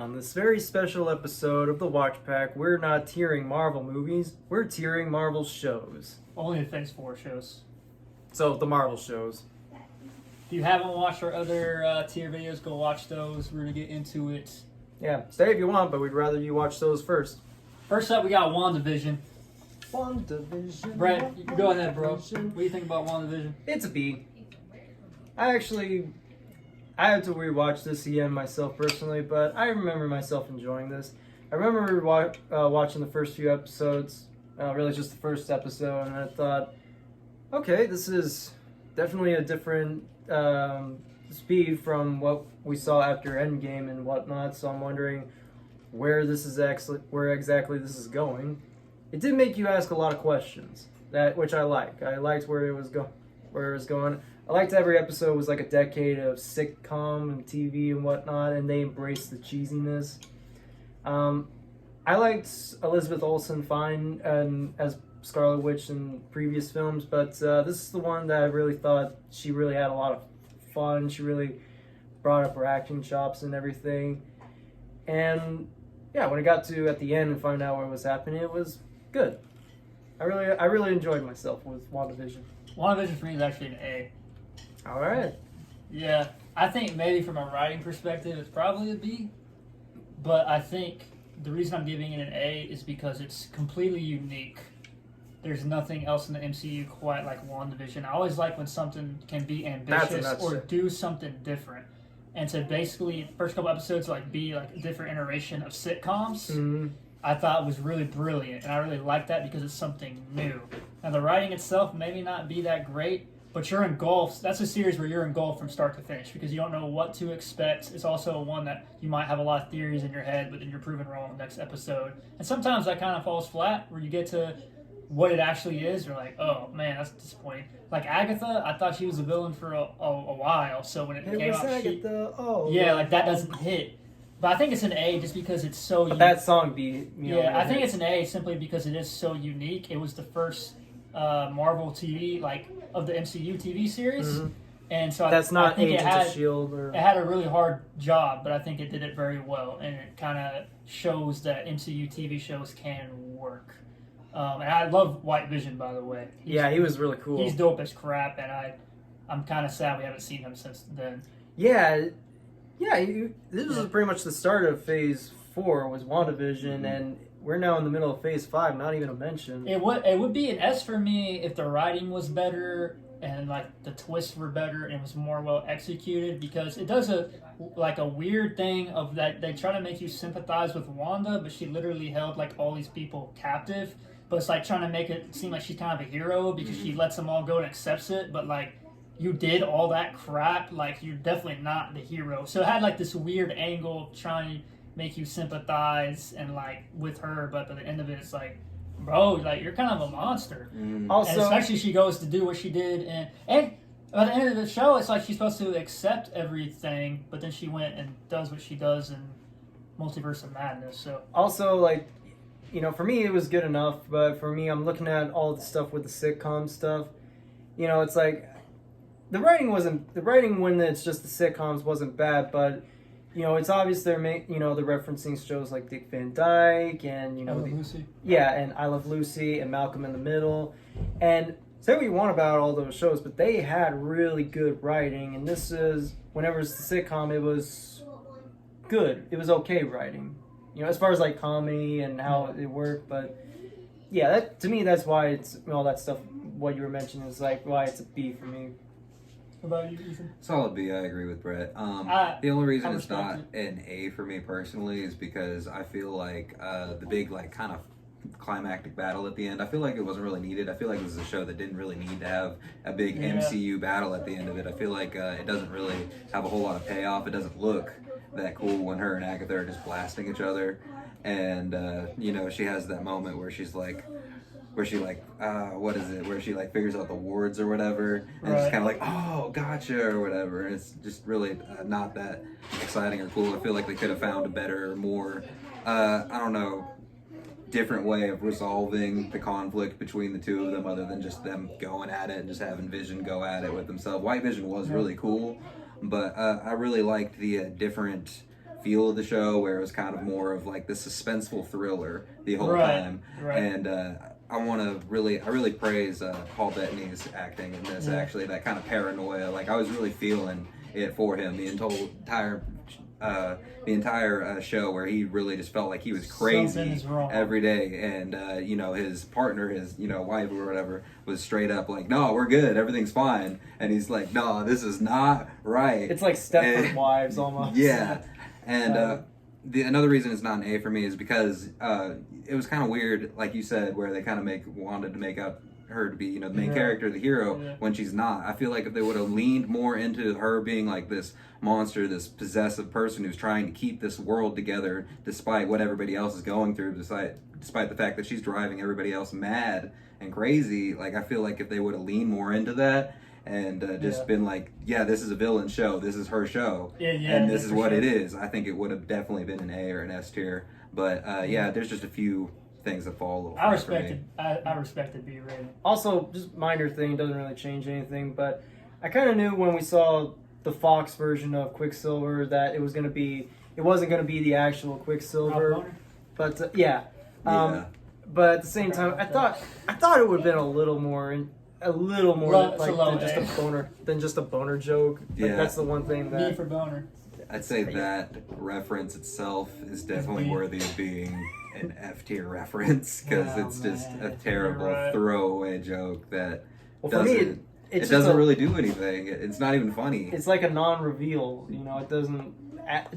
On this very special episode of the Watch Pack, we're not tiering Marvel movies, we're tiering Marvel shows. Only the Phase 4 shows. So, the Marvel shows. If you haven't watched our other tier videos, go watch those. We're going to get into it. Yeah, stay if you want, but we'd rather you watch those first. First up, we got WandaVision. WandaVision. Brett, you go ahead, bro. What do you think about WandaVision? It's a B. I had to rewatch this again myself personally, but I remember myself enjoying this. I remember watching the first few episodes, really just the first episode, and I thought, okay, this is definitely a different speed from what we saw after Endgame and whatnot, so I'm wondering where exactly this is going. It did make you ask a lot of questions, which I like. I liked where it was going. I liked every episode was like a decade of sitcom and TV and whatnot, and they embraced the cheesiness. I liked Elizabeth Olsen fine as Scarlet Witch in previous films, but this is the one that I really thought she really had a lot of fun. She really brought up her acting chops and everything. And yeah, when it got to at the end and find out what was happening, it was good. I really enjoyed myself with WandaVision. WandaVision for me is actually an A. All right. Yeah, I think maybe from a writing perspective, it's probably a B. But I think the reason I'm giving it an A is because it's completely unique. There's nothing else in the MCU quite like WandaVision. I always like when something can be ambitious or do something different. And to basically, first couple episodes be like a different iteration of sitcoms, I thought was really brilliant. And I really like that because it's something new. Now, the writing itself maybe not be that great, but you're engulfed. That's a series where you're engulfed from start to finish because you don't know what to expect. It's also one that you might have a lot of theories in your head, but then you're proven wrong in the next episode. And sometimes that kind of falls flat where you get to what it actually is. You're like, oh man, that's disappointing. Like Agatha, I thought she was a villain for a while. So when it came out, that doesn't hit. But I think it's an A just because it's so unique. That song I think it's an A simply because it is so unique. It was the first Marvel TV, of the MCU TV series. And so I think Agents of S.H.I.E.L.D. It had a really hard job, but I think it did it very well. And it kind of shows that MCU TV shows can work. And I love White Vision, by the way. He was really cool. He's dope as crap, and I'm kind of sad we haven't seen him since then. Yeah, this was pretty much the start of Phase 4 was WandaVision, and we're now in the middle of Phase 5, not even a mention. It would be an S for me if the writing was better and the twists were better and it was more well executed, because it does a weird thing of that they try to make you sympathize with Wanda, but she literally held all these people captive. But it's trying to make it seem like she's kind of a hero because she lets them all go and accepts it. But you did all that crap, you're definitely not the hero. So it had this weird angle trying to make you sympathize and with her, but by the end of it, it's bro, you're kind of a monster. Also, and especially she goes to do what she did, and by the end of the show, it's she's supposed to accept everything, but then she went and does what she does in Multiverse of Madness. So also, for me, it was good enough, but for me, I'm looking at all the stuff with the sitcom stuff. It's the writing when it's just the sitcoms wasn't bad, but it's obvious they're they're referencing shows like Dick Van Dyke and Lucy. Yeah, and I Love Lucy and Malcolm in the Middle, and say what you want about all those shows, but they had really good writing, and this is whenever it's the sitcom, it was good. It was okay writing. As far as comedy and how it worked, but yeah, that to me that's why it's all that stuff. What you were mentioning is why it's a B for me. What about you, Ethan? Solid B. I agree with Brett. The only reason it's not an A for me personally is because I feel the big kind of climactic battle at the end, I feel like it wasn't really needed. I feel like this is a show that didn't really need to have a big MCU battle at the end of it. I feel like it doesn't really have a whole lot of payoff. It doesn't look that cool when her and Agatha are just blasting each other, and she has that moment where she's where she where she figures out the wards or whatever, and she's kind of oh, gotcha or whatever. It's just really not that exciting or cool. I feel like they could have found a better, more different way of resolving the conflict between the two of them, other than just them going at it and just having Vision go at it with himself. White Vision was really cool, but I really liked the different feel of the show, where it was kind of more of like the suspenseful thriller the whole time. And I really praise Paul Bettany's acting in this. Actually, that kind of paranoia, like I was really feeling it for him the entire show, where he really just felt like he was crazy every day, and his partner, his wife or whatever, was straight up like, no, we're good, everything's fine, and he's like, no, this is not right. It's like Stepford Wives almost. Yeah. And another reason it's not an A for me is because it was kind of weird, like you said, where they kind of wanted to make out her to be, the main character, the hero, when she's not. I feel like if they would have leaned more into her being like this monster, this possessive person who's trying to keep this world together despite what everybody else is going through, despite the fact that she's driving everybody else mad and crazy, like I feel like if they would have leaned more into that and just been like, yeah, this is a villain show, this is her show, and this is what it is, I think it would have definitely been an A or an S tier. But there's just a few things that fall a little I respected B rating. Also, just minor thing, doesn't really change anything, but I kind of knew when we saw the Fox version of Quicksilver that it wasn't going to be the actual Quicksilver. But but at the same time, I thought it would have been a little more than just a boner joke. Like, that's the one thing that B for boner. I'd say that reference itself is definitely worthy of being an F tier reference, because it's just a terrible throwaway joke that doesn't really do anything. It's not even funny. It's like a non-reveal. It doesn't add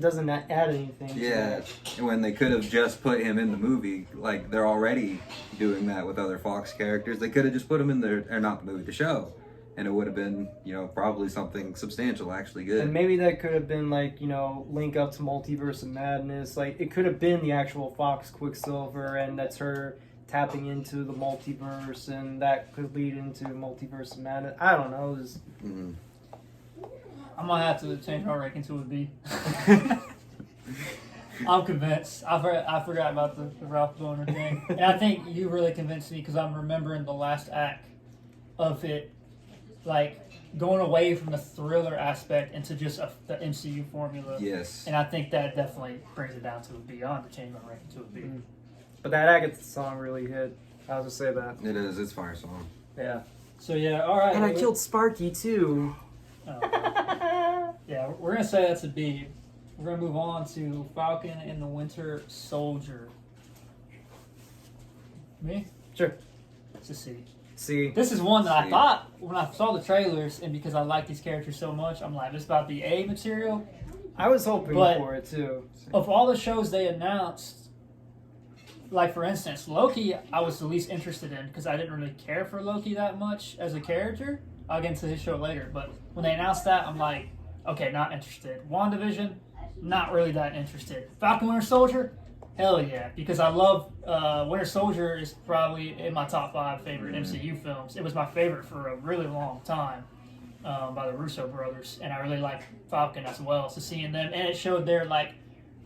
anything. Yeah, and when they could have just put him in the movie, like they're already doing that with other Fox characters. They could have just put him in the show. And it would have been, probably something substantial, actually good. And maybe that could have been like, link up to Multiverse of Madness. Like, it could have been the actual Fox Quicksilver, and that's her tapping into the multiverse, and that could lead into Multiverse of Madness. I don't know. I'm going to have to change my ranking to a B. I'm convinced. I forgot about the Ralph Boner thing. And I think you really convinced me, because I'm remembering the last act of it, like going away from the thriller aspect into just the MCU formula. Yes. And I think that definitely brings it down to a B. I have to change my ranking to a B. Mm-hmm. But that Agatha song really hit. I'll just say that. It is. It's a fire song. Yeah. So all right. And I killed Sparky too. Oh, yeah, we're gonna say that's a B. We're gonna move on to Falcon and the Winter Soldier. Me? Sure. It's a C. See, this is one that I thought when I saw the trailers, and because I like these characters so much, I'm like, this about the A material. I was hoping for it too. Of all the shows they announced, like for instance, Loki, I was the least interested in because I didn't really care for Loki that much as a character. I'll get into his show later, but when they announced that, I'm like, okay, not interested. WandaVision, not really that interested. Falcon Winter Soldier, hell yeah, because I love Winter Soldier is probably in my top 5 favorite MCU films. It was my favorite for a really long time by the Russo brothers, and I really like Falcon as well. So seeing them, and it showed their like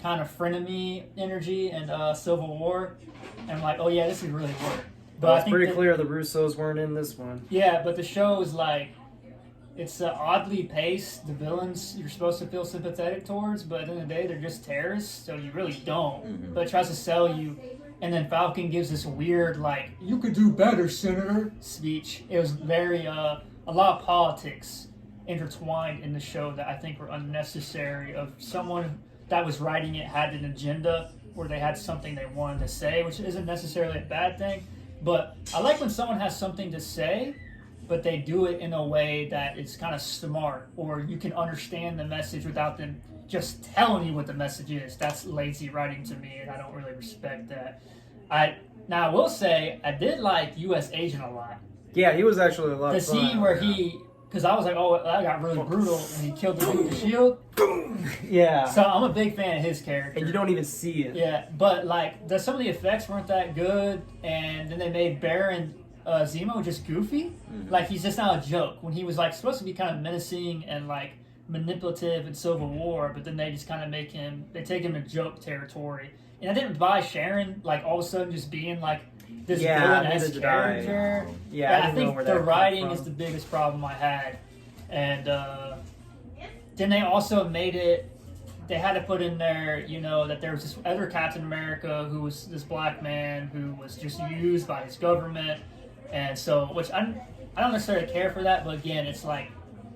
kind of frenemy energy and Civil War, and I'm like, oh yeah, this is really good. But it's pretty clear the Russos weren't in this one. Yeah, but the show is like, it's oddly paced. The villains you're supposed to feel sympathetic towards, but at the end of the day, they're just terrorists, so you really don't. Mm-hmm. But it tries to sell you, and then Falcon gives this weird, like, you could do better, Senator, speech. It was very, a lot of politics intertwined in the show that I think were unnecessary, of someone that was writing it had an agenda where they had something they wanted to say, which isn't necessarily a bad thing. But I like when someone has something to say, but they do it in a way that is kind of smart, or you can understand the message without them just telling you what the message is. That's lazy writing to me, and I don't really respect that. Now, I will say, I did like U.S. Agent a lot. Yeah, he was actually a lot of fun. The scene where because I was like, oh, that got really brutal, and he killed the dude with the shield. Yeah. So I'm a big fan of his character. And you don't even see it. Yeah, but like, some of the effects weren't that good, and then they made Baron Zemo just goofy. Mm-hmm. Like, he's just not a joke. When he was like supposed to be kind of menacing and like manipulative in Civil War, but then they just kind of take him to joke territory. And I didn't buy Sharon like all of a sudden just being like this villainous character. Yeah, I think the writing is the biggest problem I had. And then they also made it they had to put in there, that there was this other Captain America who was this black man who was just used by his government, and so which I don't necessarily care for that, but again, it's like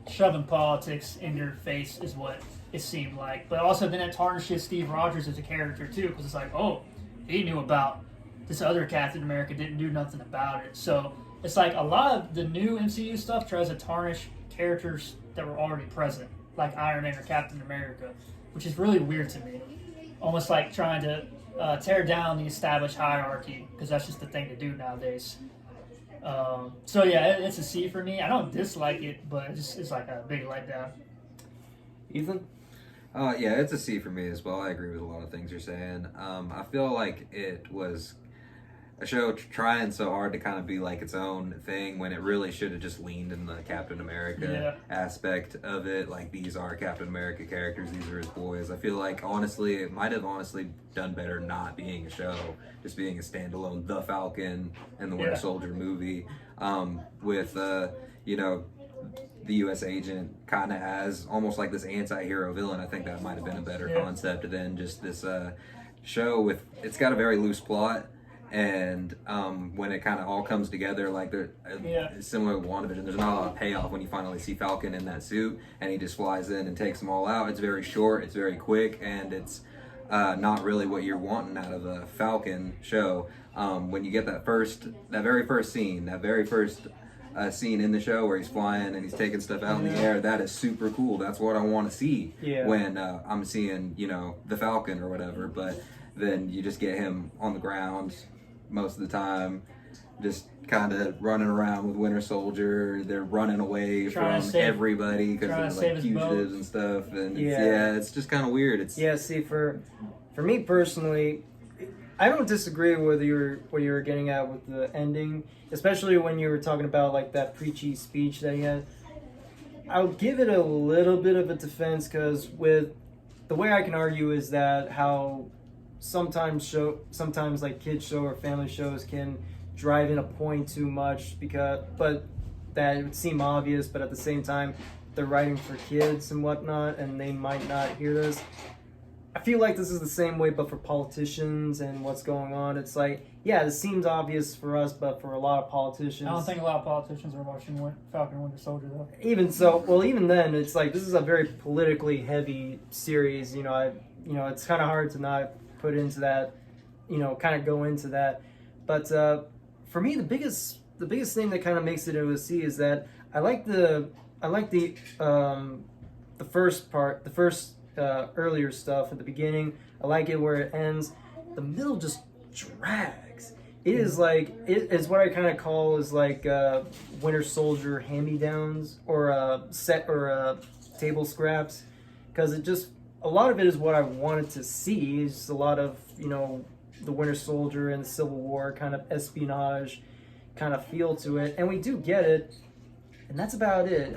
shoving politics in your face is what it seemed like. But also then it tarnishes Steve Rogers as a character too, because it's like, oh, he knew about this other Captain America, didn't do nothing about it. So it's like a lot of the new MCU stuff tries to tarnish characters that were already present, like Iron Man or Captain America, which is really weird to me. Almost like trying to tear down the established hierarchy, because that's just the thing to do nowadays. So yeah, it's a C for me. I don't dislike it, but it's like a big letdown. Ethan? Yeah, it's a C for me as well. I agree with a lot of things you're saying. I feel like it was a show trying so hard to kind of be like its own thing when it really should have just leaned in the Captain America aspect of it. Like, these are Captain America characters, these are his boys. I feel like honestly it might have done better not being a show, just being a standalone The Falcon and the Winter Soldier movie, with the U.S. agent kind of as almost like this anti-hero villain. I think that might have been a better concept than just this show with, it's got a very loose plot. And when it kind of all comes together, like similar to WandaVision, there's not a lot of payoff when you finally see Falcon in that suit and he just flies in and takes them all out. It's very short, it's very quick, and it's not really what you're wanting out of a Falcon show. When you get that very first scene in the show where he's flying and he's taking stuff out in the air, that is super cool. That's what I want to see when I'm seeing, the Falcon or whatever. But then you just get him on the ground most of the time, just kind of running around with Winter Soldier. They're running away from everybody because they're like fugitives and stuff. And it's just kind of weird. See, for me personally, I don't disagree with what you were getting at with the ending, especially when you were talking about like that preachy speech that he had. I'll give it a little bit of a defense, because with the way I can argue is that how sometimes like kids show or family shows can drive in a point too much, but that it would seem obvious, but at the same time they're writing for kids and whatnot, and they might not hear this. I feel like this is the same way, but for politicians and what's going on. It's like, yeah, this seems obvious for us, but for a lot of politicians... I don't think a lot of politicians are watching Falcon and Winter Soldier, though. Even then, it's like, this is a very politically heavy series. It's kind of hard to not put into that, kind of go into that. But for me, the biggest thing that kind of makes it a C is that I like the first earlier stuff at the beginning. I like it where it ends. The middle just drags. It is like, it is what I kind of call is like Winter Soldier hand-me-downs or table scraps, because it just, a lot of it is what I wanted to see. It's just a lot of the Winter Soldier and the Civil War kind of espionage kind of feel to it, and we do get it, and that's about it.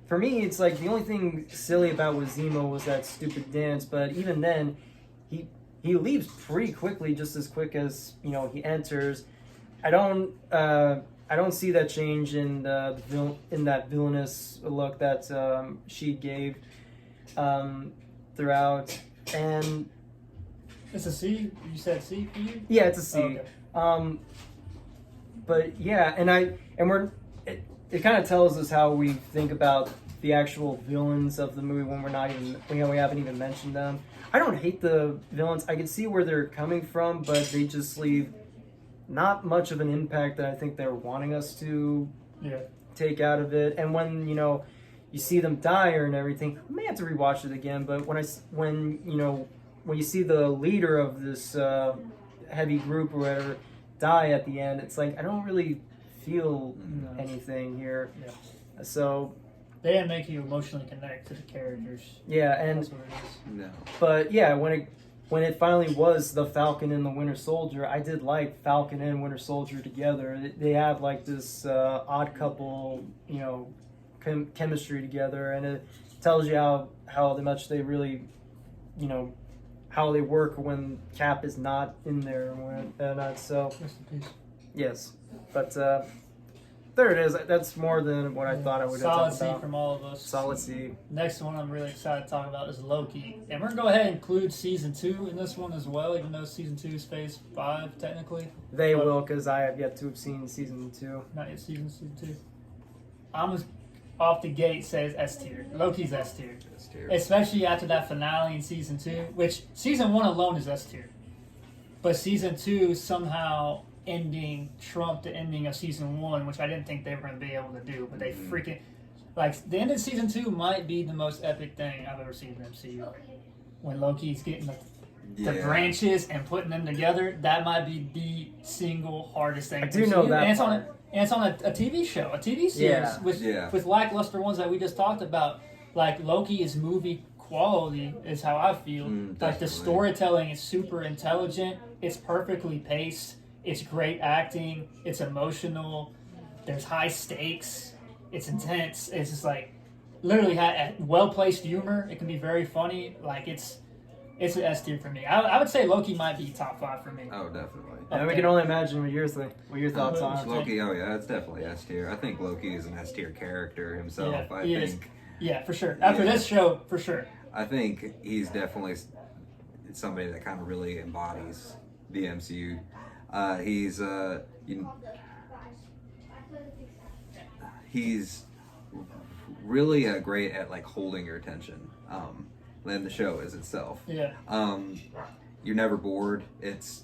For me, it's like the only thing silly about Zemo was that stupid dance, but even then, he leaves pretty quickly, just as quick as he enters. I don't see that change in that villainous look that she gave throughout. And it's a C. You said C for you? Yeah, it's a C. Okay. But yeah, it kind of tells us how we think about the actual villains of the movie when we're not even, we haven't even mentioned them. I don't hate the villains. I can see where they're coming from, but they just leave not much of an impact that I think they're wanting us to take out of it. And when you see them die and everything, I may have to rewatch it again. But when you see the leader of this heavy group or whatever die at the end, it's like I don't really feel anything here. Yeah. So they didn't make you emotionally connect to the characters. Yeah, and that's what it is. No. But yeah, when it finally was the Falcon and the Winter Soldier, I did like Falcon and Winter Soldier together. They have like this odd couple, chemistry together, and it tells you how much they really, how they work when Cap is not in there and so. Rest in peace. Yes, but there it is. That's more than what I thought I would have Solid talked C about. from all of us. Solid C. Next one I'm really excited to talk about is Loki. And we're going to go ahead and include Season 2 in this one as well, even though Season 2 is Phase 5, technically. They will, because I have yet to have seen Season 2. Not yet Season 2. I'm just off the gate says S tier. Loki's S tier. S tier. Especially after that finale in Season 2, which Season 1 alone is S tier. But Season 2 somehow ending trumped the ending of Season 1, which I didn't think they were going to be able to do. But they freaking... Like, the end of Season 2 might be the most epic thing I've ever seen in the MCU. When Loki's getting the branches and putting them together, that might be the single hardest thing. I do know that And it's on a TV show, a TV series with lackluster ones that we just talked about. Like, Loki is movie quality, is how I feel. Like, the storytelling is super intelligent. It's perfectly paced. It's great acting. It's emotional. There's high stakes. It's intense. It's just like literally well-placed humor. It can be very funny. Like it's an S tier for me. I would say Loki might be top 5 for me. Oh, definitely. And we can only imagine what your thoughts are. Loki, oh yeah, it's definitely S tier. I think Loki is an S tier character himself. Yeah, for sure. After this show, for sure. I think he's definitely somebody that kind of really embodies the MCU. He's really great at like holding your attention. Than the show is itself. Yeah. You're never bored. It's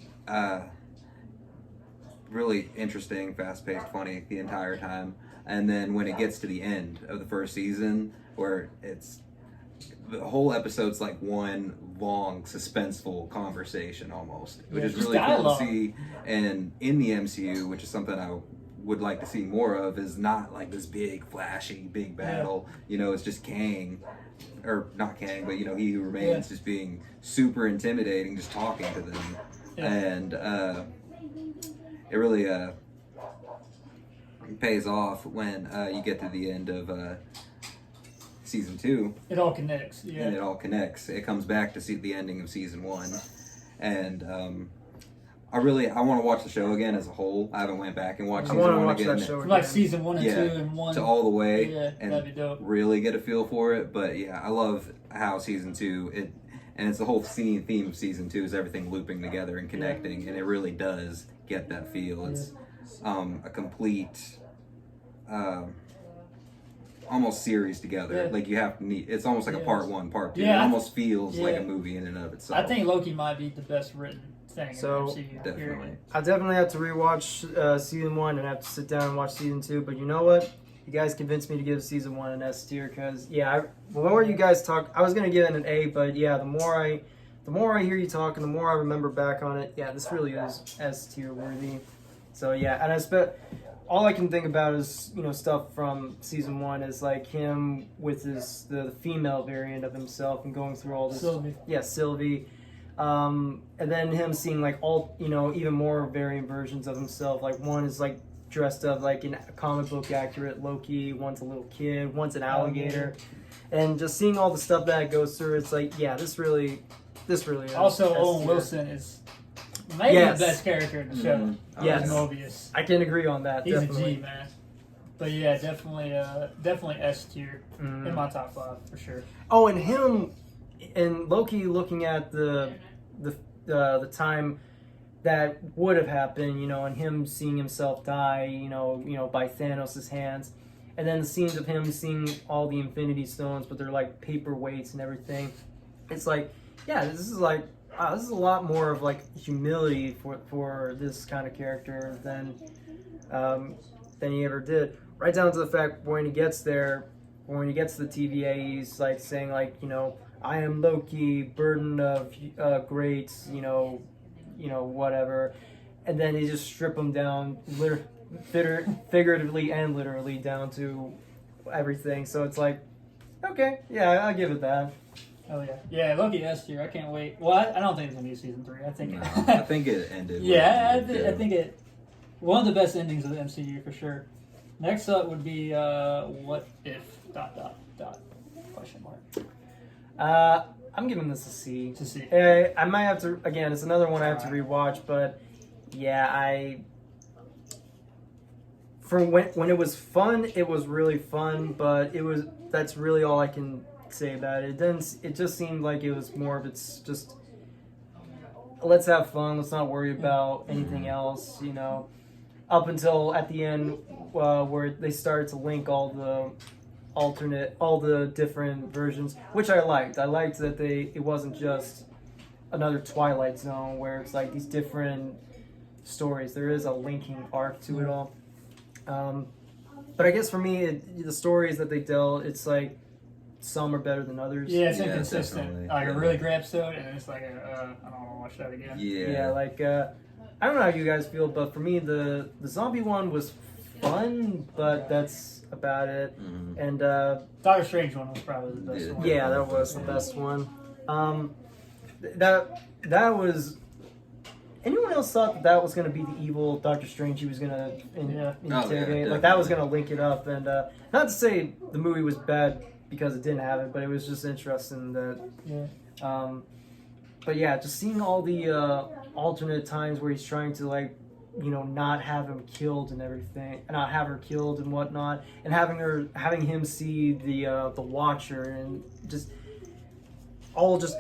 really interesting, fast-paced, funny the entire time. And then when it gets to the end of the first season, where the whole episode's like one long, suspenseful conversation almost, which is really cool to see. And in the MCU, which is something I would like to see more of, is not like this big, flashy, big battle. You know, it's just Kang. Or not Kang, but he remains just being super intimidating, just talking to them, and it really pays off when you get to the end of Season 2. It all connects, and it all connects. It comes back to see the ending of Season 1, and I want to watch the show again as a whole. I haven't went back and watched Season 1 again. From like Season 1 and 2 and 1. To all the way. Yeah, and that'd be dope. Really get a feel for it. But yeah, I love how Season 2, and it's the whole theme of Season 2 is everything looping together and connecting. And it really does get that feel. It's a complete, almost series together. Like you have to it's almost like a part 1, part 2. It almost feels like a movie in and of itself. I think Loki might be the best written thing in the MCU. Definitely. I definitely have to rewatch Season 1 and have to sit down and watch Season 2. But you know what? You guys convinced me to give Season 1 an S tier because the more you guys talk, I was gonna give it an A, but the more I hear you talk and the more I remember back on it, this really is S tier worthy. So and all I can think about is stuff from Season 1 is like him with the female variant of himself and going through all this. Sylvie. Yeah, Sylvie. And then him seeing like all even more variant versions of himself. Like one is like dressed up like in comic book accurate Loki, one's a little kid, one's an alligator, and just seeing all the stuff that goes through, it's like this really is. Also, Owen Wilson is maybe the best character in the show. Yes, Mobius. I can agree on that. He's definitely. a G, man. But yeah, definitely S tier in my top 5 for sure. Oh, and him and Loki looking at the time that would have happened, and him seeing himself die, by Thanos' hands, and then the scenes of him seeing all the Infinity Stones, but they're like paperweights and everything. It's like, this is like, wow, this is a lot more of like humility for this kind of character than he ever did. Right down to the fact when he gets there, when he gets to the TVA, he's like saying like, I am Loki, burden of greats, whatever. And then they just strip him down, figuratively and literally down to everything. So it's like, okay, I'll give it that. Oh yeah. Yeah, Loki S tier. I can't wait. Well, I don't think it's going to be Season 3. I think it ended. I think one of the best endings of the MCU for sure. Next up would be what if ... question mark. I'm giving this a C. It's a C. I might have to, again, it's another one I have to rewatch, but for when it was fun, it was really fun, but that's really all I can say about it. It just seemed like it was more of it's just let's have fun, let's not worry about anything else, you know. Up until at the end, where they started to link all the different versions, which I liked. I liked that it wasn't just another Twilight Zone where it's like these different stories. There is a linking arc to it all. But I guess for me, the stories that they tell, it's like some are better than others. Yeah, it's inconsistent. Definitely. Like a really great episode, and then it's like, I don't want to watch that again. Yeah, like I don't know how you guys feel, but for me, the zombie one was fun, but that's about it. Mm-hmm. And Doctor Strange one was probably the best one. Yeah, that was the best one. That was. Anyone else thought that was going to be the evil Doctor Strange he was going to interrogate? Like that was going to link it up, and not to say the movie was bad because it didn't have it, but it was just interesting that. Yeah. But yeah, just seeing all the alternate times where he's trying to not have him killed and everything, not have her killed and whatnot, and having him see the Watcher, and just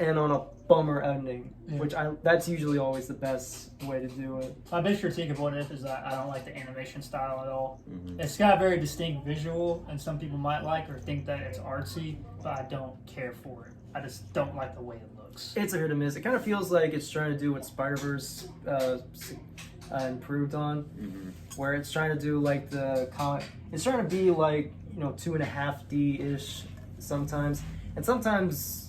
end on a bummer ending, which that's usually always the best way to do it. My biggest critique of What If is that I don't like the animation style at all. Mm-hmm. It's got a very distinct visual, and some people might like or think that it's artsy, but I don't care for it. I just don't like the way it looks. It's a hit or miss. It kind of feels like it's trying to do what Spider-Verse improved on, where it's trying to do like it's trying to be like 2.5D-ish sometimes, and sometimes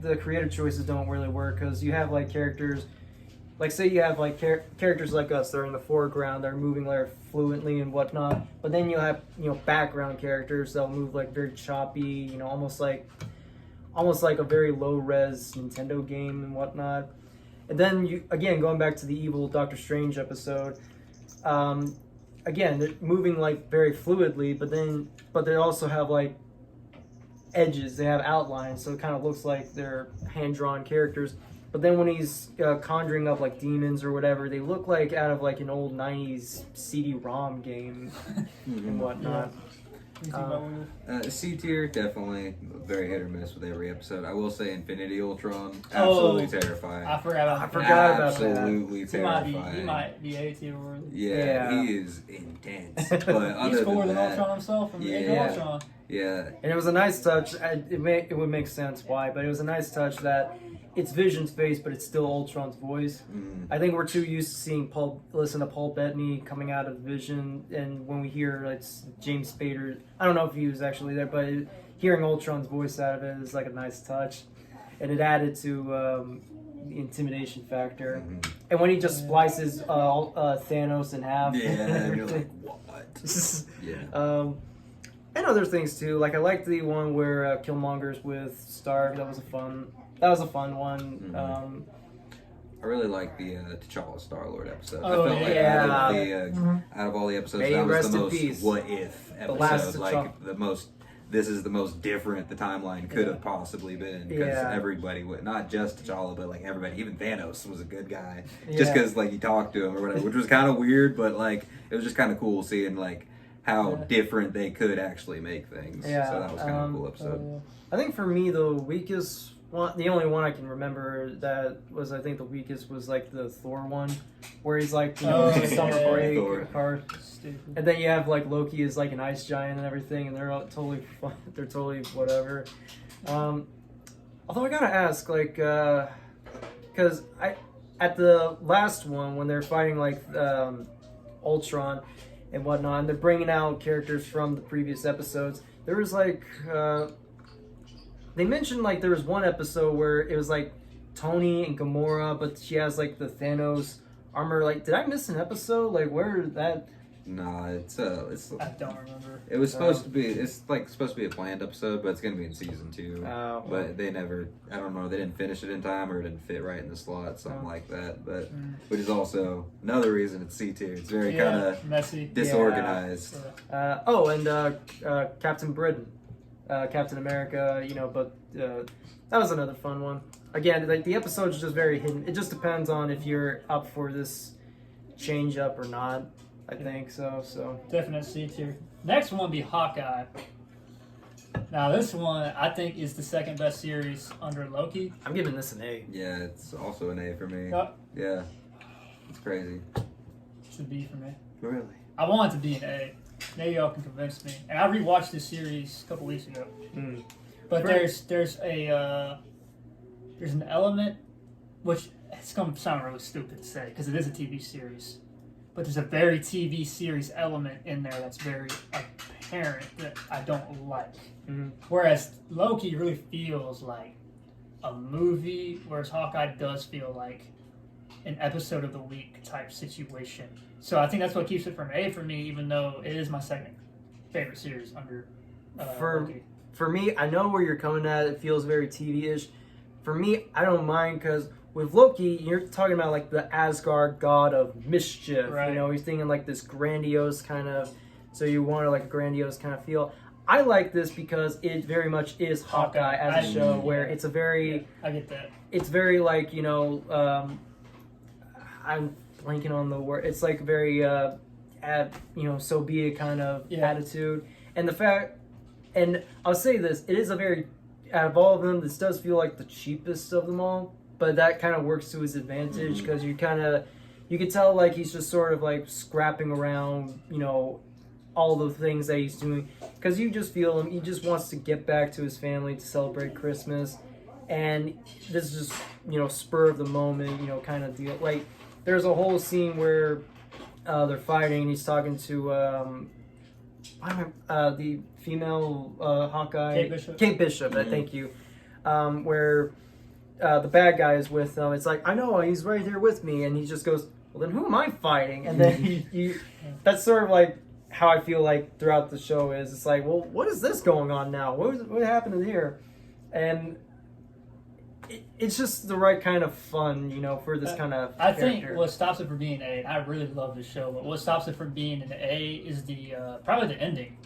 the creative choices don't really work because you have like characters, like say you have like characters like us that are in the foreground, that are moving like fluently and whatnot, but then you have background characters that'll move like very choppy, almost like a very low res Nintendo game and whatnot. And then you again going back to the evil Doctor Strange episode, again they're moving like very fluidly, but they also have like edges, they have outlines, so it kind of looks like they're hand-drawn characters. But then when he's conjuring up like demons or whatever, they look like out of like an old 90s CD-ROM game and whatnot. C tier, definitely very hit or miss with every episode. I will say Infinity Ultron, absolutely terrifying. I forgot about that. Absolutely terrifying. He might be A tier worthy. Yeah, he is intense. But other he's cooler than that, Ultron himself from Age of Ultron. Yeah. And it was a nice touch. It would make sense why, but it was a nice touch that it's Vision's face, but it's still Ultron's voice. I think we're too used to seeing listen to Paul Bettany coming out of Vision, and when we hear it's James Spader, I don't know if he was actually there, but hearing Ultron's voice out of it is like a nice touch, and it added to the intimidation factor. And when he just splices Thanos in half, and you're like, what? Yeah. And other things too. Like I liked the one where Killmonger's with Stark. That was a fun one. I really like the T'Challa Star-Lord episode. Oh, I felt like out of all the episodes, that was the most what if episode. Like this is the most different the timeline could have possibly been, because everybody would, not just T'Challa, but like everybody, even Thanos was a good guy, just because like you talked to him or whatever, which was kind of weird, but like it was just kind of cool seeing like how different they could actually make things. So that was kind of a cool episode. I think for me the weakest one, the only one I can remember that was I think the weakest was like the Thor one, where he's like stomach break apart. And then you have like Loki is like an ice giant and everything, and they're all totally fun. They're totally whatever. Although I gotta ask, like, because at the last one when they're fighting like Ultron and whatnot, and they're bringing out characters from the previous episodes, there was like they mentioned like there was one episode where it was like Tony and Gamora, but she has like the Thanos armor. Like, did I miss an episode? Like, where that? Nah, it's I don't remember. It was supposed to be. It's like supposed to be a planned episode, but it's gonna be in season 2. But they never. I don't know. They didn't finish it in time, or it didn't fit right in the slot, something like that. But which is also another reason it's C tier. It's very kind of messy, disorganized. And Captain Britain, Captain America. But that was another fun one. Again, like the episode's just very hidden. It just depends on if you're up for this change up or not. I think so. Definite C tier. Next one would be Hawkeye. Now this one I think is the second best series under Loki. I'm giving this an A. Yeah, it's also an A for me. Yep. Yeah, it's crazy. It's a B for me. Really? I want it to be an A. Maybe y'all can convince me. And I rewatched this series a couple weeks ago. But there's an element which it's gonna sound really stupid to say because it is a TV series, but there's a very TV series element in there that's very apparent that I don't like. Whereas Loki really feels like a movie, whereas Hawkeye does feel like an episode of the week type situation. So I think that's what keeps it from A for me, even though it is my second favorite series under Loki. For me, I know where you're coming at. It feels very TV-ish. For me, I don't mind because with Loki, you're talking about like the Asgard god of mischief. Right. You know, he's thinking like this grandiose kind of, so you want like a grandiose kind of feel. I like this because it very much is Hawkeye as a show where it's a very... I get that. It's very like, you know, I'm blanking on the word. It's like very, you know, so be it kind of attitude. And the fact, and I'll say this, it is a very, out of all of them, this does feel like the cheapest of them all. But that kind of works to his advantage because you can tell like he's just sort of like scrapping around, you know, all the things that he's doing. Because you just feel him, he just wants to get back to his family to celebrate Christmas. And this is just, you know, spur of the moment, you know, kind of deal. Like, there's a whole scene where they're fighting and he's talking to the female Hawkeye. Kate Bishop, thank you. Where the bad guy is with them. It's like, I know, he's right here with me. And he just goes, well, then who am I fighting? And then he that's sort of like how I feel like throughout the show is. It's like, well, what is this going on now? What happened here? And it's just the right kind of fun, you know, for this kind of I character. think what stops it from being A, and I really love the show, but what stops it from being an A is the probably the ending.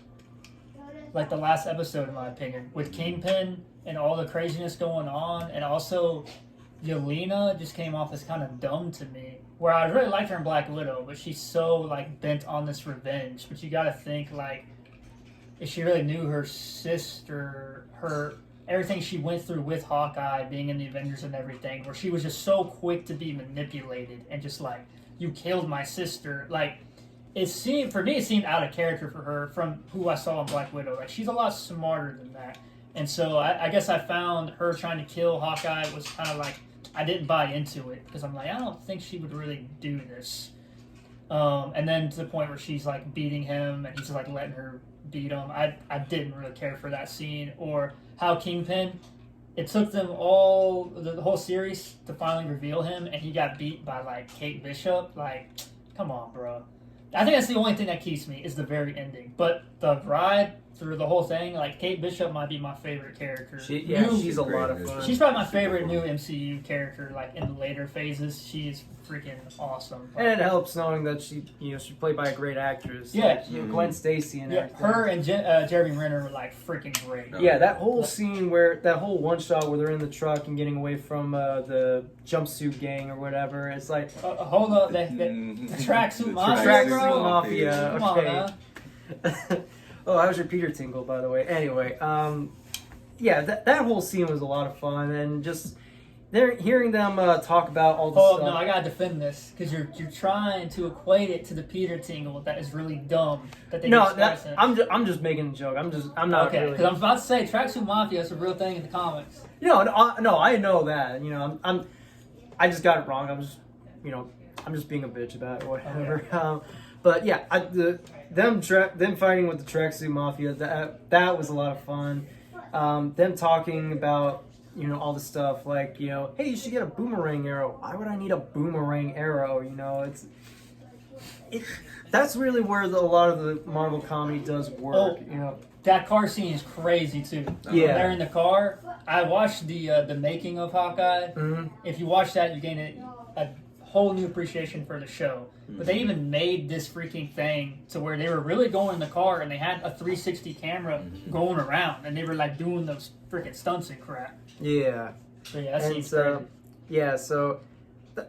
Like the last episode, in my opinion, with Kingpin and all the craziness going on, and also Yelena just came off as kind of dumb to me. Where I really liked her in Black Widow, but she's so like bent on this revenge. But you got to think like, if she really knew her sister, everything she went through with Hawkeye, being in the Avengers and everything, where she was just so quick to be manipulated and just like, you killed my sister. Like, it seemed out of character for her from who I saw in Black Widow. Like, she's a lot smarter than that. And so I guess I found her trying to kill Hawkeye was kind of like, I didn't buy into it because I'm like, I don't think she would really do this. And then to the point where she's like beating him and he's like letting her beat him. I didn't really care for that scene. Or how Kingpin, it took them all, the whole series to finally reveal him and he got beat by like Kate Bishop. Like, come on, bro. I think that's the only thing that keeps me is the very ending. But the ride through the whole thing, like Kate Bishop might be my favorite character. She's a lot of fun. She's probably my favorite new MCU character. Like in the later phases, she's freaking awesome. And it helps knowing that she's played by a great actress. Yeah, like, Gwen Stacy and everything. Her and Jeremy Renner were like freaking great. Yeah, that whole scene that whole one shot where they're in the truck and getting away from the jumpsuit gang or whatever. It's like, hold up, the tracksuit mafia. Okay. Come on, man. Oh, that was your Peter Tingle, by the way. Anyway, yeah, that whole scene was a lot of fun, and just hearing them talk about all the stuff. No, I gotta defend this because you're trying to equate it to the Peter Tingle that is really dumb. I'm just making a joke. I'm not okay. Really. Because I'm about to say tracksuit mafia is a real thing in the comics. No, I know that. You know, I just got it wrong. I'm just being a bitch about it, whatever. Okay. But yeah, them fighting with the tracksuit mafia, that was a lot of fun. Them talking about, you know, all the stuff like, you know, hey, you should get a boomerang arrow. Why would I need a boomerang arrow? You know, that's really where a lot of the Marvel comedy does work. You know, that car scene is crazy too. Yeah, they're in the car. I watched the making of Hawkeye. Mm-hmm. If you watch that, you gain a whole new appreciation for the show. But they even made this freaking thing to where they were really going in the car and they had a 360 camera going around and they were like doing those freaking stunts and crap. Yeah. So yeah, that seems crazy. Yeah, so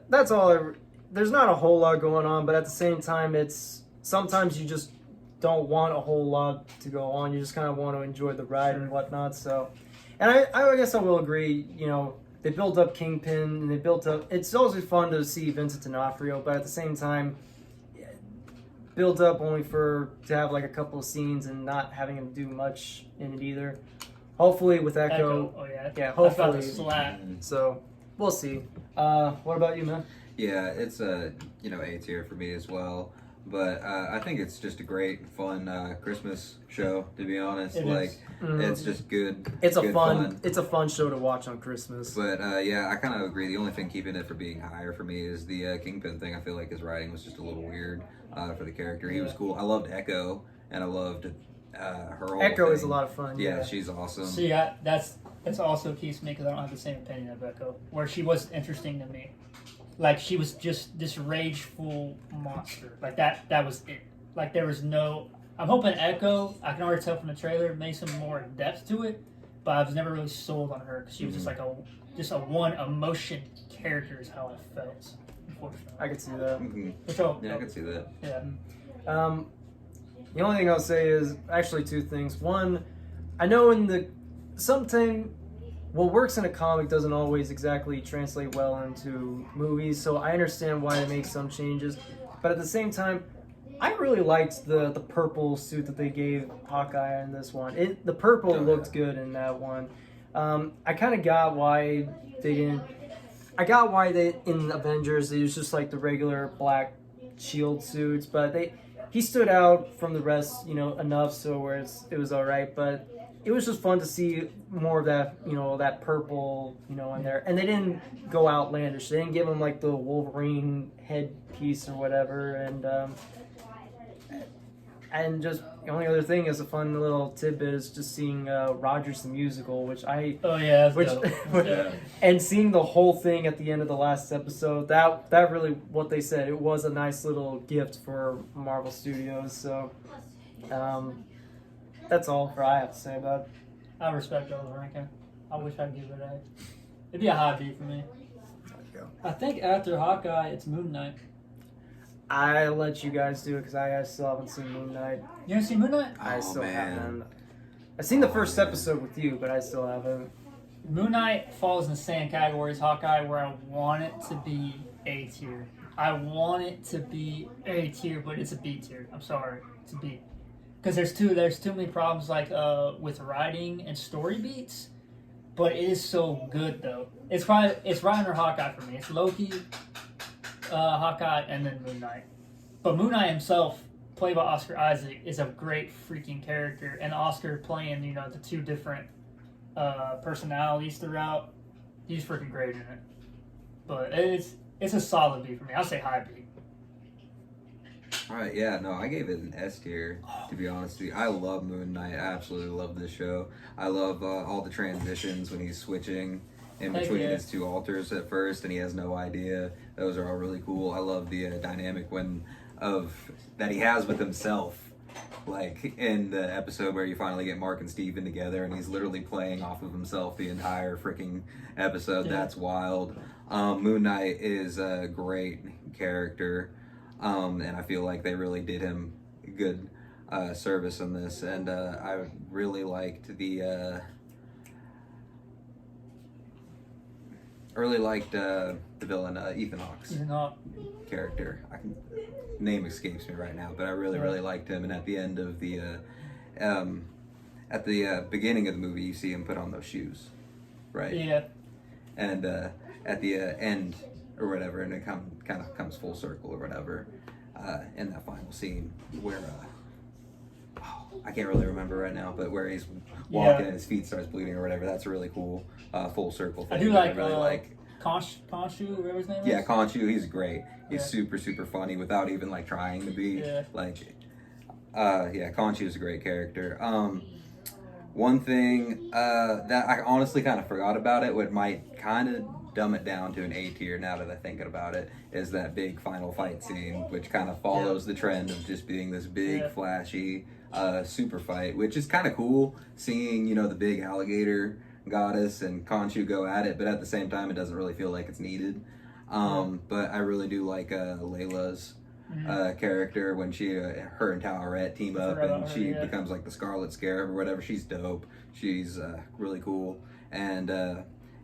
that's all. There's not a whole lot going on, but at the same time, it's sometimes you just don't want a whole lot to go on. You just kind of want to enjoy the ride and whatnot. So, and I guess I will agree. You know, they built up Kingpin and they built up. It's always fun to see Vincent D'Onofrio, but at the same time, built up only to have like a couple of scenes and not having him do much in it either. Hopefully with Echo. Oh yeah. Yeah. Hopefully. Slap. So we'll see. What about you, man? Yeah, it's a A tier for me as well. But I think it's just a great, fun Christmas show. To be honest, it's just good. It's good a fun show to watch on Christmas. But yeah, I kind of agree. The only thing keeping it from being higher for me is the Kingpin thing. I feel like his writing was just a little weird for the character. He was cool. I loved Echo, and I loved her whole Echo thing. is a lot of fun. Yeah, she's awesome. See, that's also keeps me because I don't have the same opinion of Echo. Where she was interesting to me. Like, she was just this rageful monster. Like, that was it. Like, there was no... I'm hoping Echo, I can already tell from the trailer, made some more depth to it, but I was never really sold on her, because she was just like a one emotion character is how I felt, unfortunately. I could see that. Yeah, I could see that. Yeah. The only thing I'll say is, actually two things. One, I know something... what works in a comic doesn't always exactly translate well into movies, so I understand why they make some changes. But at the same time, I really liked the purple suit that they gave Hawkeye in this one. The purple looked good in that one. I kind of got why they didn't... I got why in Avengers, it was just like the regular black shield suits, but he stood out from the rest, enough so where it was alright, but... it was just fun to see more of that, that purple, in there. And they didn't go outlandish. They didn't give him like the Wolverine headpiece or whatever. And just the only other thing is a fun little tidbit is just seeing Rogers the Musical, which I... oh yeah, that's dope. And seeing the whole thing at the end of the last episode, that really, what they said, it was a nice little gift for Marvel Studios. So, that's all I have to say about it. I respect y'all's ranking. I wish I'd give it A. It'd be a high B for me. There you go. I think after Hawkeye, it's Moon Knight. I let you guys do it because I still haven't seen Moon Knight. You haven't seen Moon Knight? I still haven't. I've seen the first episode with you, but I still haven't. Moon Knight falls in the same category as Hawkeye, where I want it to be A tier. I want it to be A tier, but it's a B tier. I'm sorry, it's a B. Because there's too many problems with writing and story beats, but it is so good though. It's right under Hawkeye for me. It's Loki, Hawkeye, and then Moon Knight. But Moon Knight himself, played by Oscar Isaac, is a great freaking character, and Oscar playing the two different personalities throughout, he's freaking great in it. But it's a solid B for me. I'll say high B. Alright, yeah, no, I gave it an S tier, to be honest with you. I love Moon Knight. I absolutely love this show. I love all the transitions when he's switching in between his two alters at first and he has no idea. Those are all really cool. I love the dynamic that he has with himself. Like in the episode where you finally get Mark and Steven together and he's literally playing off of himself the entire freaking episode. Yeah. That's wild. Moon Knight is a great character. And I feel like they really did him good service in this, and I really liked the villain Ethan Hawke's character. Name escapes me right now, but I really liked him. And at the end of the beginning of the movie, you see him put on those shoes, right? Yeah. And at the end. Or whatever, and it kind of comes full circle or whatever in that final scene where I can't really remember right now, but where he's walking and his feet starts bleeding or whatever. That's a really cool full circle thing. I do like really like Khonshu, whatever his name is. Yeah, Khonshu, he's great. He's super funny without even like trying to be. Yeah. Khonshu is a great character. One thing that I honestly kind of forgot about it, what might kind of dumb it down to an A tier now that I'm thinking about it, is that big final fight scene, which kind of follows the trend of just being this big, flashy, super fight, which is kind of cool, seeing, the big alligator goddess and Khonshu go at it, but at the same time, it doesn't really feel like it's needed. But I really do like Layla's character when her and Towerette team up and she becomes like the Scarlet Scarab or whatever. She's dope. She's really cool. And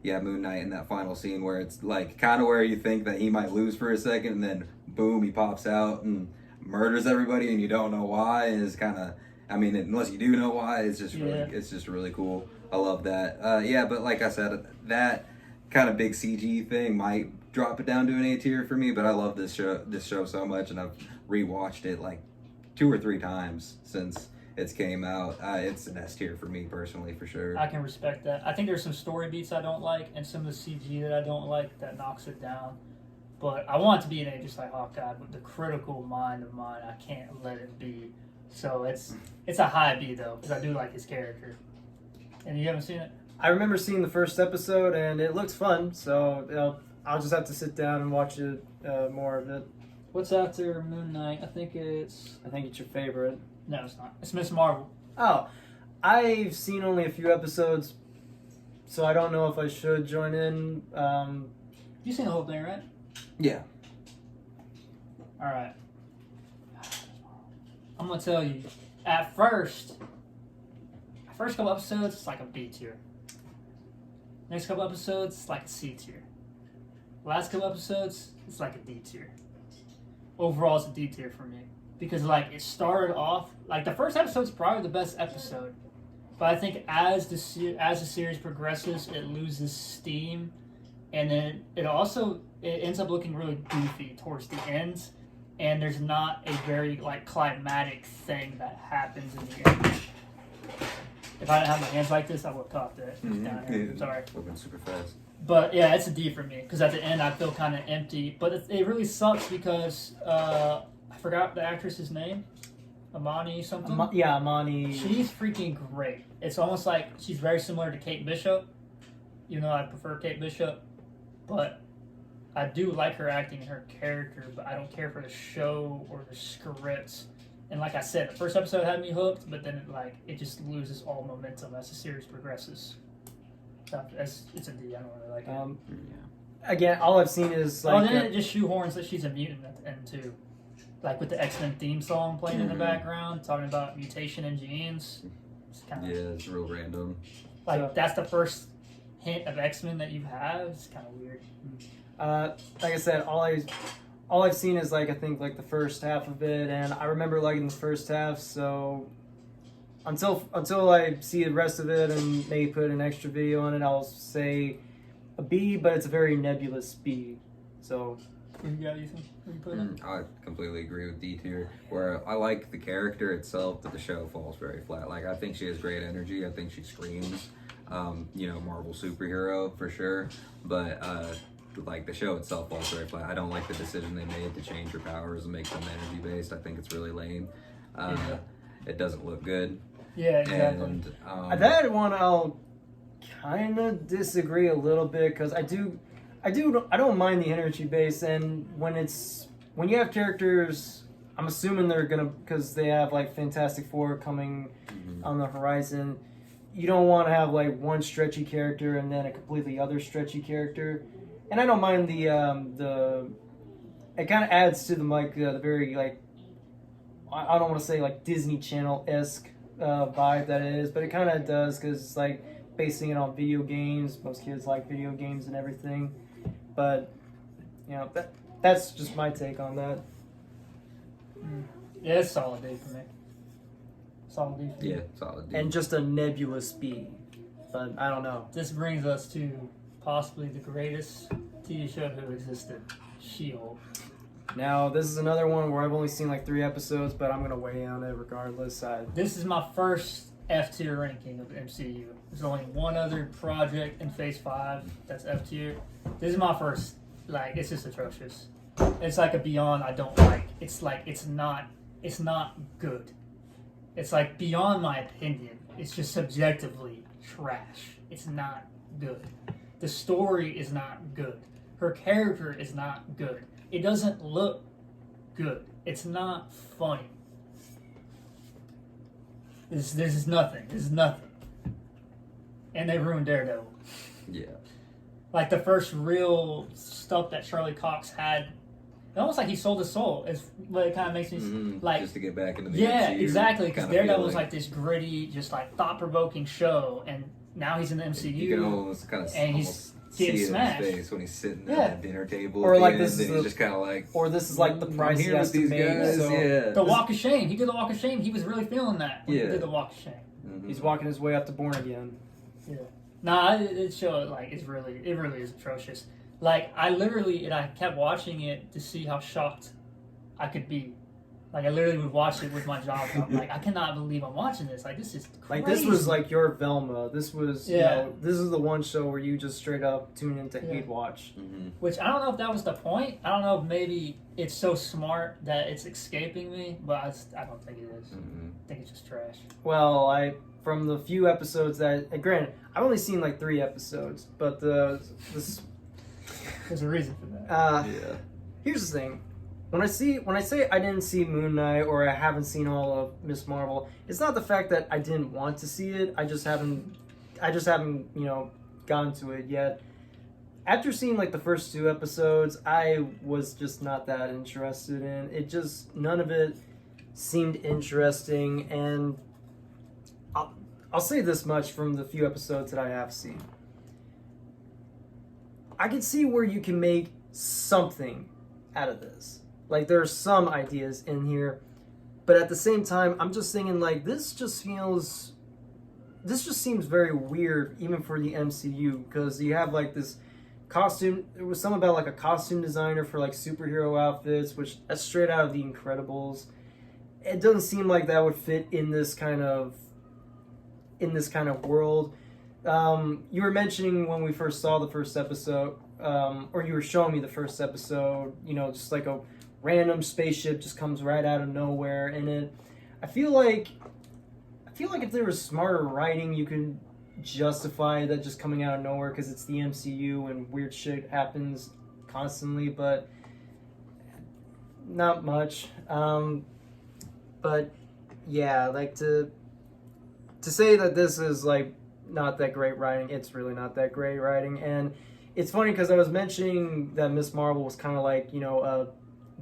Moon Knight in that final scene where it's like kind of where you think that he might lose for a second and then boom, he pops out and murders everybody and you don't know why. Is kind of, I mean, unless you do know why, it's just really cool. I love that. But like I said, that kind of big CG thing might drop it down to an A tier for me, but I love this show so much, and I've rewatched it like 2 or 3 times since it's came out. It's an S tier for me personally, for sure. I can respect that. I think there's some story beats I don't like and some of the CG that I don't like that knocks it down. But I want it to be an A just like Hawkeye, but the critical mind of mine, I can't let it be. So it's a high B though, because I do like his character. And you haven't seen it? I remember seeing the first episode, and it looks fun, so I'll just have to sit down and watch it, more of it. What's after Moon Knight? I think it's your favorite. No, it's not. It's Miss Marvel. Oh, I've seen only a few episodes, so I don't know if I should join in. You've seen the whole thing, right? Yeah. All right. I'm gonna tell you. At first couple episodes, it's like a B tier. Next couple episodes, it's like a C tier. Last couple episodes, it's like a D tier. Overall, it's a D tier for me. Because, like, it started off... Like, the first episode's probably the best episode. But I think as the series progresses, it loses steam. And then it ends up looking really goofy towards the end. And there's not a very, like, climatic thing that happens in the end. If I didn't have my hands like this, I would have caught that. Down here. Yeah, sorry. Moving super fast. But yeah, it's a D for me because at the end I feel kind of empty. But it really sucks because I forgot the actress's name, Amani something. Amani. She's freaking great. It's almost like she's very similar to Kate Bishop, even though I prefer Kate Bishop. But I do like her acting and her character, but I don't care for the show or the scripts. And like I said, the first episode had me hooked, but then it just loses all momentum as the series progresses. So it's a D. I don't really like it. Again, all I've seen is like. Oh, then it just shoehorns that she's a mutant at the end too, like with the X-Men theme song playing in the background, talking about mutation and genes. It's real random. That's the first hint of X-Men that you have. It's kind of weird. Like I said, all I've seen is I think the first half of it, and I remember liking the first half. So until I see the rest of it and maybe put an extra video on it, I'll say a B, but it's a very nebulous B. So. What you got, Ethan? What you put in? I completely agree with D tier, where I like the character itself, but the show falls very flat. I think she has great energy. I think she screams, Marvel superhero for sure. But the show itself falls very flat. I don't like the decision they made to change her powers and make them energy based. I think it's really lame. It doesn't look good. Yeah, exactly. And that one I'll kind of disagree a little bit because I don't mind the energy base, and when you have characters, I'm assuming they're gonna, because they have Fantastic Four coming on the horizon. You don't want to have one stretchy character and then a completely other stretchy character. And I don't mind the it kind of adds to the the very I don't want to say Disney Channel-esque vibe that it is, but it kind of does because it's basing it on video games. Most kids like video games and everything, but that's just my take on that. Yeah, it's solid D for me. Solid D for me. Yeah, solid D. And just a nebulous B, but I don't know. This brings us to possibly the greatest TV show who existed, She-Hulk. Now, this is another one where I've only seen 3 episodes, but I'm going to weigh on it regardless. This is my first F-tier ranking of the MCU. There's only one other project in Phase 5 that's F-tier. This is my first, it's just atrocious. It's a beyond I don't like. It's not good. It's beyond my opinion. It's just subjectively trash. It's not good. The story is not good. Her character is not good. It doesn't look good. It's not funny. This is nothing. This is nothing. And they ruined Daredevil. Yeah. The first real stuff that Charlie Cox had almost like he sold his soul. Is what it kind of makes me like. Just to get back into the yeah, MCU exactly. Because Daredevil was feeling. like this gritty, just like thought-provoking show, and now he's in the MCU. You can almost kind of and he's see getting it smashed. in his face when he's sitting Yeah. at the dinner table. Or at the like end, this is and he's just kind of like, or this is like the I'm price he here has with to these pay. guys. So Yeah. The Walk of Shame. He did the Walk of Shame. He was really feeling that when he Yeah. did the Walk of Shame. he's walking his way up to Born Again. Yeah. Nah, it showed like it really is atrocious. Like I kept watching it to see how shocked I could be. Like I literally would watch it with my jaw dropped. Like I cannot believe I'm watching this. Like this is crazy. Like this was like your Velma. This was you Yeah. know, this is the one show where you just straight up tune into hate watch. Which I don't know if that was the point. I don't know if maybe it's so smart that it's escaping me, but I don't think it is. I think it's just trash. Well, from the few episodes that granted, I've only seen like 3 episodes, but this There's a reason for that. Yeah. here's the thing. When I say I didn't see Moon Knight or I haven't seen all of Miss Marvel, it's not the fact that I didn't want to see it. I just haven't gotten to it yet. After seeing like the first 2 episodes, I was just not that interested in it. Just none of it seemed interesting, and I'll say this much from the few episodes that I have seen. I can see where you can make something out of this. Like there are some ideas in here, but at the same time, I'm just thinking like this just seems very weird even for the MCU, because you have like this costume. There was something about like a costume designer for like superhero outfits, which that's straight out of The Incredibles. It doesn't seem like that would fit in this kind of world. You were mentioning when we first saw the first episode, or you were showing me the first episode, just like a random spaceship just comes right out of nowhere, and I feel like if there was smarter writing, you could justify that just coming out of nowhere because it's the MCU and weird shit happens constantly, but not much. But yeah, like to say that this is like not that great writing, it's really not that great writing. And it's funny because I was mentioning that Miss Marvel was kind of like a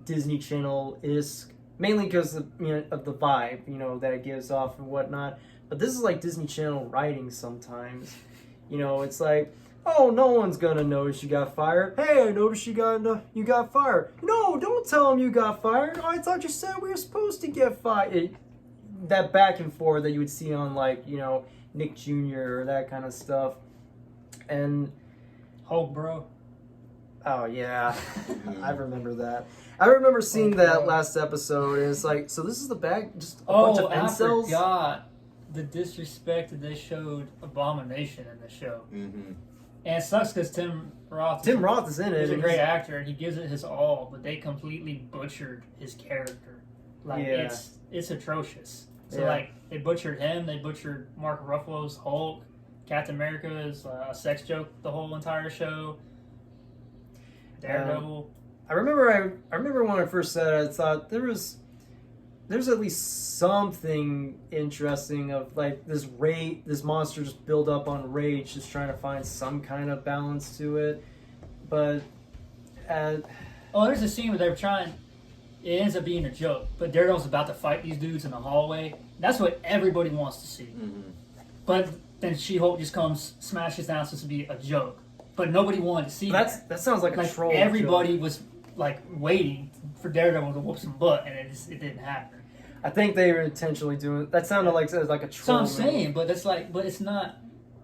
Disney Channel-esque, mainly because of the vibe that it gives off and whatnot. But this is like Disney Channel writing sometimes. It's like, oh, no one's gonna notice you got fired. Hey, I noticed you got fired. No, don't tell them you got fired. Oh, I thought you said we were supposed to get fired. That back and forth that you would see on like Nick Jr. or that kind of stuff. And Hulk, bro. Oh yeah, I remember that. I remember seeing that last episode, and it's like, so this is the bag, just a bunch of incels. I forgot the disrespect that they showed Abomination in the show. And it sucks because Tim Roth is in it. He's a great actor, and he gives it his all, but they completely butchered his character. Like it's atrocious. So like they butchered him, they butchered Mark Ruffalo's Hulk. Captain America is a sex joke the whole entire show. Daredevil. I remember when I first said it, I thought there's at least something interesting of like this monster just build up on rage, just trying to find some kind of balance to it. But there's a scene where they're trying. It ends up being a joke, but Daredevil's about to fight these dudes in the hallway. That's what everybody wants to see. But then She-Hulk just comes, smashes down, supposed to be a joke. But nobody wanted to see that. That sounds like a troll. Everybody joke. was like waiting for Daredevil to whoop some butt, and it didn't happen. I think they were intentionally doing it. That sounded like a troll. That's what I'm saying, but it's not.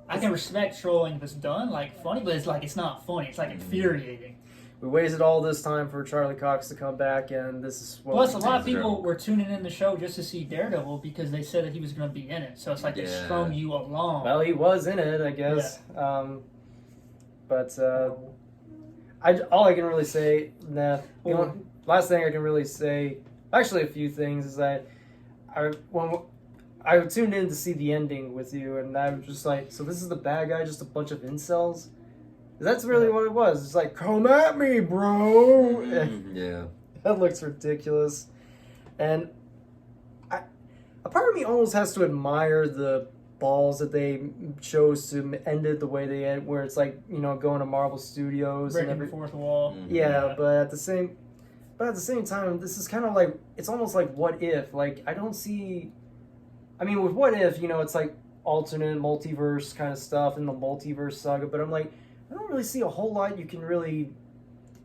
I can respect trolling if it's done like funny, but it's not funny. It's like infuriating. We wasted all this time for Charlie Cox to come back, and this is what. Plus, a lot of people were tuning in the show just to see Daredevil because they said that he was going to be in it. So it's like they strung you along. Well, he was in it, I guess. Yeah. But all I can really say, last thing I can really say, actually a few things, is that when I tuned in to see the ending with you, and I was just like, so this is the bad guy, just a bunch of incels? That's really what it was. It's like, come at me, bro. Yeah. That looks ridiculous. And a part of me almost has to admire the balls that they chose to end it the way they end, where it's like, going to Marvel Studios breaking and the fourth wall. Yeah, but at the same, But at the same time, this is kind of like, it's almost like what if. Like, I don't see, I mean, with what if, you know, it's like alternate multiverse kind of stuff in the multiverse saga, but I'm like, I don't really see a whole lot you can really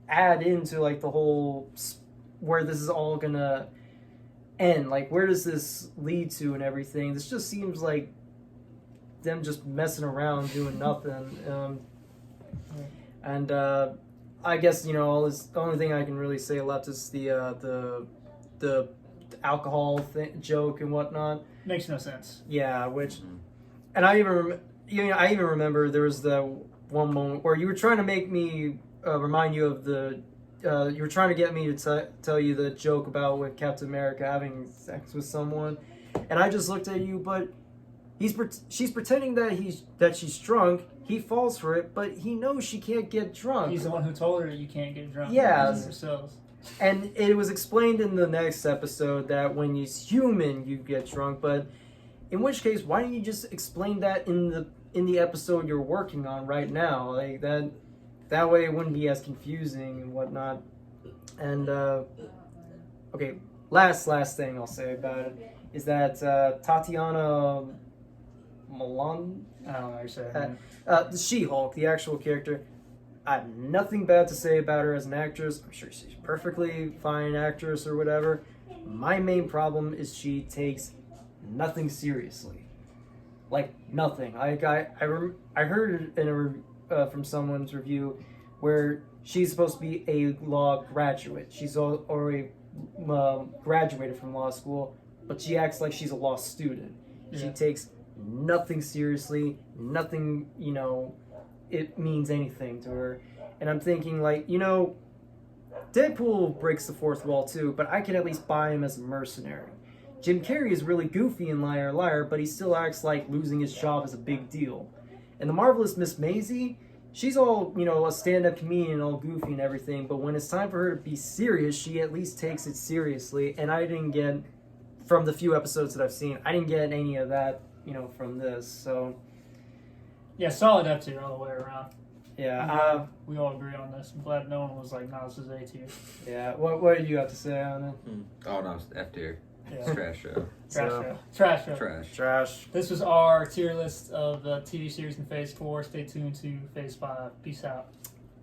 add into like the whole, where this is all gonna end. Like, where does this lead to and everything? This just seems like them just messing around doing nothing. And I guess, you know, the only thing I can really say left is the alcohol joke and whatnot. Makes no sense. Yeah, which, and I even remember there was the one moment where you were trying to make me remind you of you were trying to get me to tell you the joke about with Captain America having sex with someone, and I just looked at you, but she's pretending that she's drunk. He falls for it, but he knows she can't get drunk. He's the one who told her you can't get drunk. Yeah. Yourselves. And it was explained in the next episode that when he's human, you get drunk. But in which case, why don't you just explain that in the episode you're working on right now? Like that way it wouldn't be as confusing and whatnot. And okay, last thing I'll say about it is that Tatiana Maslany, I don't know how you're saying the She-Hulk, the actual character, I have nothing bad to say about her as an actress. I'm sure she's a perfectly fine actress or whatever. My main problem is she takes nothing seriously. Like, nothing. I heard from someone's review where she's supposed to be a law graduate. She's already graduated from law school, but she acts like she's a law student. Yeah. She takes nothing seriously, nothing, you know, it means anything to her. And I'm thinking, like, you know, Deadpool breaks the fourth wall too, but I can at least buy him as a mercenary. Jim Carrey is really goofy in Liar Liar, but he still acts like losing his job is a big deal. And the Marvelous Miss Maisie, she's all, you know, a stand-up comedian, all goofy and everything, but when it's time for her to be serious, she at least takes it seriously. And I didn't get, from the few episodes that I've seen, I didn't get any of that, you know, from this. So yeah, solid F tier all the way around. Yeah, we all agree on this. I'm glad no one was like, "No, this is A tier." Yeah, what did you have to say on it? Oh no, it's F tier. Yeah. It's trash show. Trash show. Trash. This was our tier list of the TV series in Phase 4. Stay tuned to Phase 5. Peace out.